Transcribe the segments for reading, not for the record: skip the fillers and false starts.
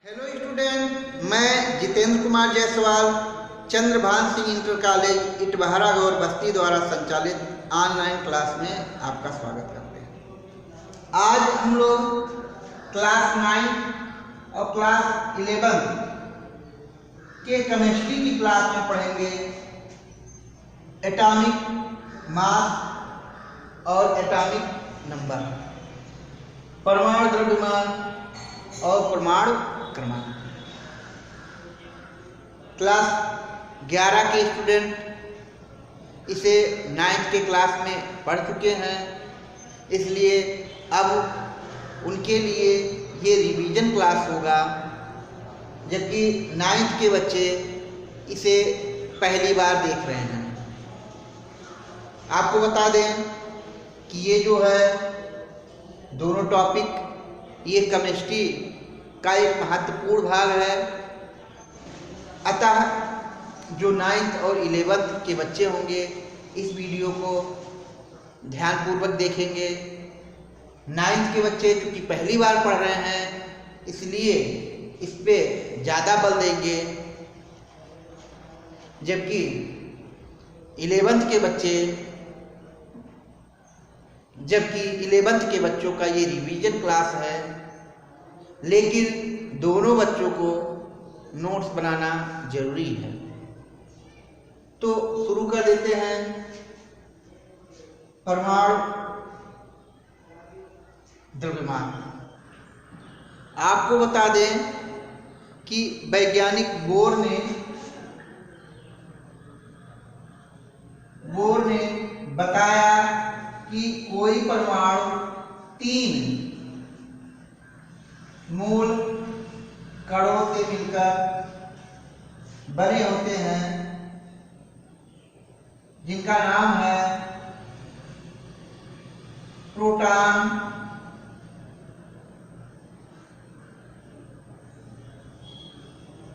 Hello student, मैं Jitendra Kumar Jaiswal Chandrabhan Singh inter college इटबहरा गौर बस्ती द्वारा संचालित ऑनलाइन क्लास में आपका स्वागत करते हैं। आज हम लोग क्लास 9 और क्लास 11 के केमिस्ट्री की क्लास में पढ़ेंगे एटॉमिक मास और एटॉमिक नंबर, परमाणु द्रव्यमान और परमाणु क्रमांक। क्लास 11 के स्टूडेंट इसे 9th के क्लास में पढ़ चुके हैं, इसलिए अब उनके लिए ये रिवीजन क्लास होगा, जबकि 9th के बच्चे इसे पहली बार देख रहे हैं। आपको बता दें कि ये जो है दोनों टॉपिक, ये केमिस्ट्री का एक महत्वपूर्ण भाग है। अतः जो 9th और 11th के बच्चे होंगे इस वीडियो को ध्यानपूर्वक देखेंगे। 9th के बच्चे क्योंकि पहली बार पढ़ रहे हैं इसलिए इस पे ज़्यादा बल देंगे, जबकि 11th के बच्चों का ये रिवीजन क्लास है, लेकिन दोनों बच्चों को नोट्स बनाना जरूरी है। तो शुरू कर देते हैं। परमाणु द्रव्यमान। आपको बता दें कि वैज्ञानिक बोर ने बताया कि कोई परमाणु 3 मूल कणों से मिलकर बने होते हैं, जिनका नाम है प्रोटॉन,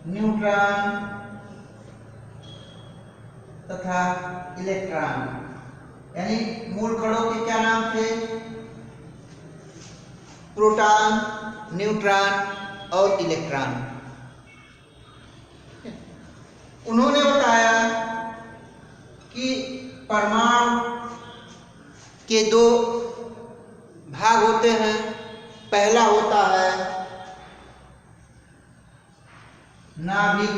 न्यूट्रॉन तथा इलेक्ट्रॉन। यानी मूल कणों के क्या नाम थे? प्रोटॉन, न्यूट्रॉन और इलेक्ट्रॉन। उन्होंने बताया कि परमाणु के 2 भाग होते हैं। पहला होता है नाभिक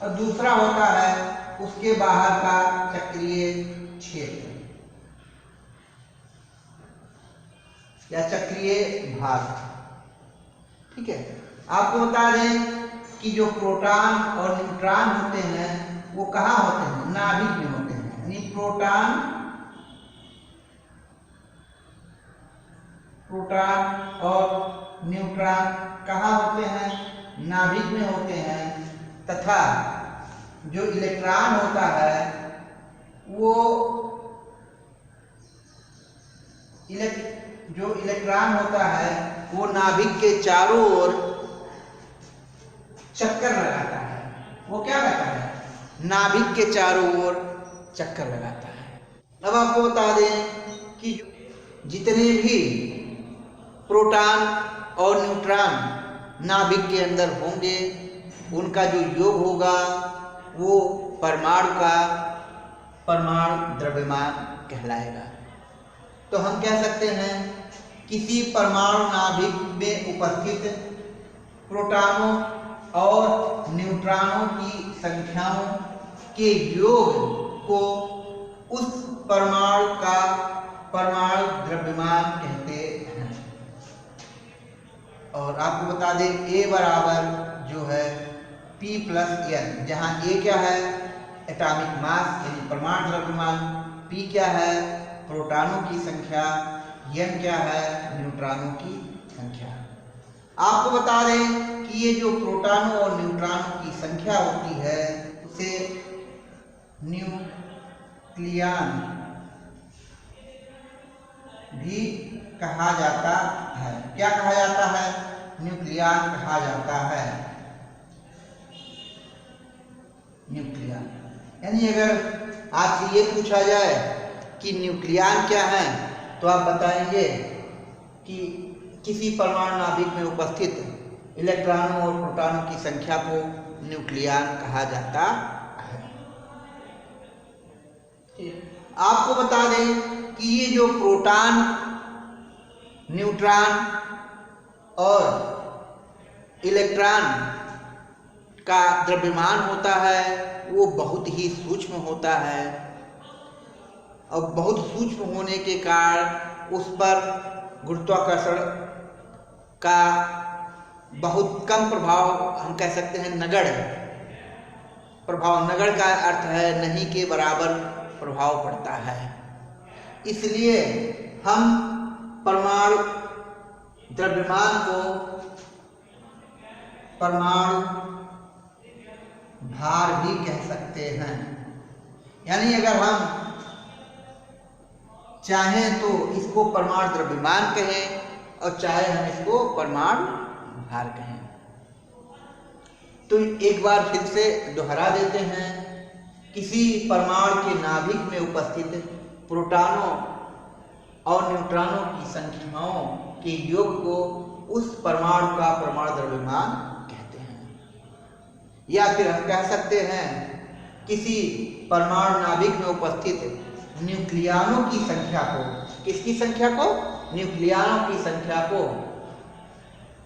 और दूसरा होता है उसके बाहर का चक्रीय क्षेत्र या चक्रीय भाग। ठीक है, आपको बता दें कि जो प्रोटॉन और न्यूट्रॉन होते हैं वो कहाँ होते हैं? नाभिक में होते हैं। यानी प्रोटॉन और न्यूट्रॉन कहाँ होते हैं? नाभिक में होते हैं। तथा जो इलेक्ट्रॉन होता है वो नाभिक के चारों ओर चक्कर लगाता है। वो क्या करता है? नाभिक के चारों ओर चक्कर लगाता है। अब आपको बता दें कि जितने भी प्रोटॉन और न्यूट्रॉन नाभिक के अंदर होंगे उनका जो योग होगा वो परमाणु का परमाणु द्रव्यमान कहलाएगा। तो हम कह सकते हैं किसी परमाणु नाभिक में उपस्थित प्रोटॉनों और न्यूट्रॉनों की संख्याओं के योग को उस परमाणु का परमाणु द्रव्यमान कहते हैं। और आपको बता दें A बराबर जो है P + N, जहाँ A क्या है? एटॉमिक मास यानी परमाणु द्रव्यमान, P क्या है? प्रोटॉनों की संख्या, N क्या है? न्यूट्रॉनों की संख्या। आपको बता दें कि ये जो प्रोटॉनों और न्यूट्रॉनों की संख्या होती है उसे न्यूक्लियन भी कहा जाता है। क्या कहा जाता है? न्यूक्लियन कहा जाता है। न्यूक्लियन यानी अगर आपसे ये पूछा जाए कि न्यूक्लियन क्या है तो आप बताएंगे कि किसी परमाणु नाभिक में उपस्थित इलेक्ट्रॉनों और प्रोटॉनों की संख्या को न्यूक्लियॉन कहा जाता है। आपको बता दें कि ये जो प्रोटॉन, न्यूट्रॉन और इलेक्ट्रॉन का द्रव्यमान होता है वो बहुत ही सूक्ष्म होता है और बहुत सूक्ष्म होने के कारण उस पर गुरुत्वाकर्षण का बहुत कम प्रभाव, हम कह सकते हैं नगण्य प्रभाव, नगण्य का अर्थ है नहीं के बराबर प्रभाव पड़ता है। इसलिए हम परमाणु द्रव्यमान को परमाणु भार भी कह सकते हैं। यानी अगर हम चाहें तो इसको परमाणु द्रव्यमान कहें और चाहे हम इसको परमाणु भार कहें। तो एक बार फिर से दोहरा देते हैं, किसी परमाणु के नाभिक में उपस्थित प्रोटॉनों और न्यूट्रॉनों की संख्याओं के योग को उस परमाणु का परमाणु द्रव्यमान कहते हैं। या फिर हम कह सकते हैं किसी परमाणु नाभिक में उपस्थित न्यूक्लियॉनों की संख्या को, किसकी संख्या को? न्यूक्लियॉनों की संख्या को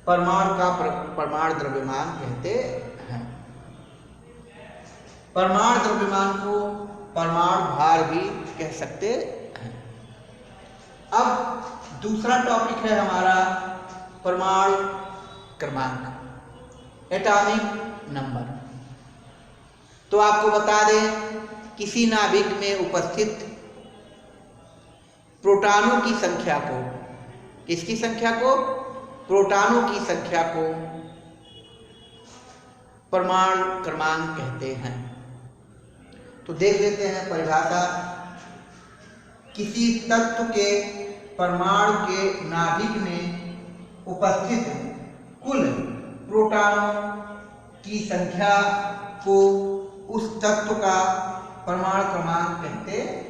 परमाणु का परमाणु द्रव्यमान कहते हैं। परमाणु द्रव्यमान को परमाणु भार भी कह सकते हैं। अब दूसरा टॉपिक है हमारा परमाणु क्रमांक, एटॉमिक नंबर। तो आपको बता दें किसी नाभिक में उपस्थित प्रोटॉनों की संख्या को, किसकी संख्या को? प्रोटॉनों की संख्या को परमाणु क्रमांक कहते हैं। तो देख लेते हैं परिभाषा। किसी तत्व के परमाणु के नाभिक में उपस्थित कुल प्रोटॉनों की संख्या को उस तत्व का परमाणु क्रमांक कहते हैं।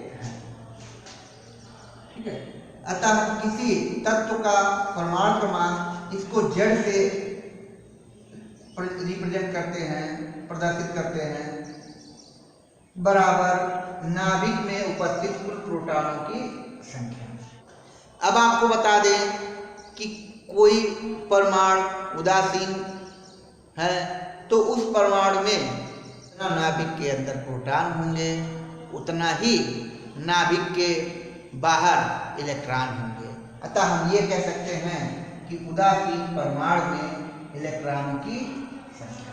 ठीक है। अतः किसी तत्व का परमाणु क्रमांक, इसको जेड से रिप्रेजेंट करते हैं, प्रदर्शित करते हैं, बराबर नाभिक में उपस्थित कुल प्रोटॉनों की संख्या। अब आपको बता दें कि कोई परमाणु उदासीन है तो उस परमाणु में जितना नाभिक के अंदर प्रोटॉन होंगे उतना ही नाभिक के बाहर इलेक्ट्रॉन होंगे। अतः हम ये कह सकते हैं कि उदासीन परमाणु में इलेक्ट्रॉनों की संख्या।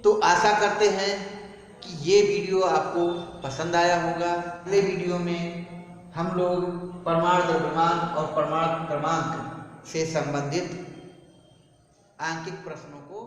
तो आशा करते हैं कि ये वीडियो आपको पसंद आया होगा। अगले वीडियो में हम लोग परमाणु द्रव्यमान और परमाणु क्रमांक से संबंधित आंकिक प्रश्नों को